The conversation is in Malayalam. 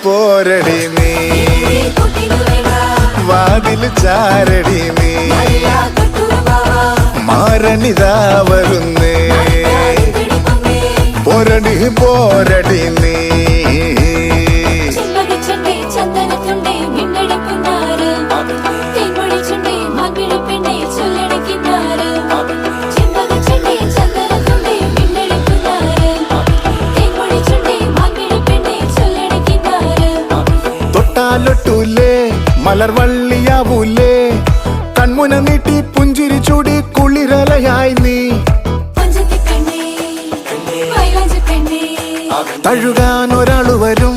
പോരടി നീ വാതിൽ ചാരടി നീ മാരണിതാ വരുന്നേ പോരടി പോരടി നീ തൊട്ടാലൊട്ടൂലേ മലർവള്ളിയാവൂലേ കൺമുന നീട്ടി പുഞ്ചിരി ചൂടി കുളിരലയായി നീ തഴുകാൻ ഒരാള് വരും